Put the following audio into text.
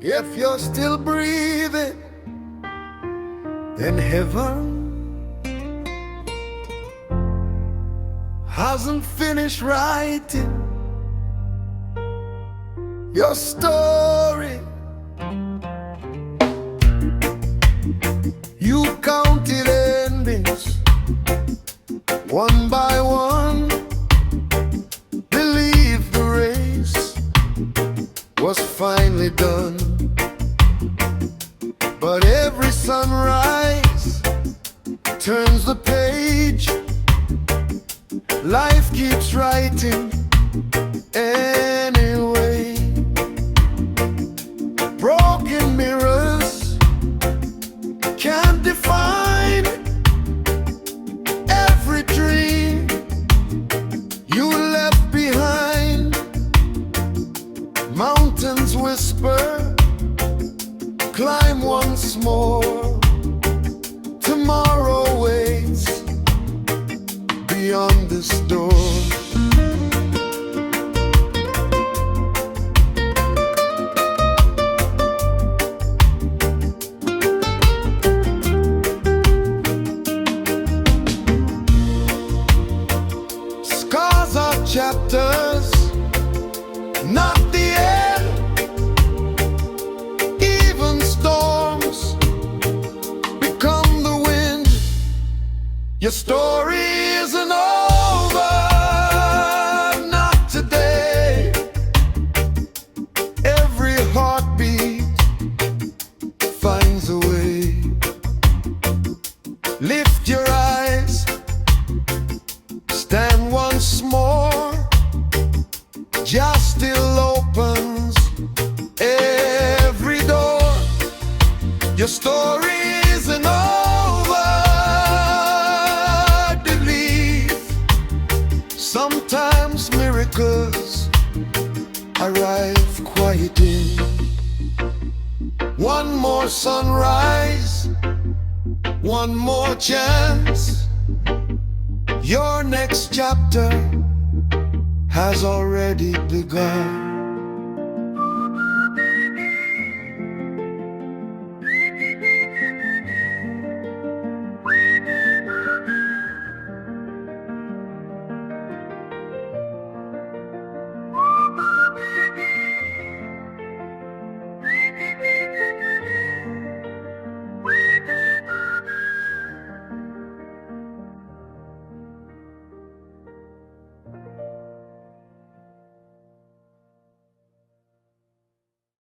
If you're still breathing, then heaven hasn't finished writing your story. You counted endings one by one, believe the race was finally done. But every sunrise turns the page. Life keeps writing anyway. Broken mirrors can't define every dream you left behind. Mountains whisper, climb once more. Tomorrow waits beyond this door. Scars are chapters, not the end. Even storms become the wind. Your story isn't over, not today. Every heartbeat finds a way. Lift your eyes, stand once more. Just still opens every door. Your story isn't over, believe. Sometimes miracles arrive quietly. One more sunrise, one more chance. Your next chapter has already begun.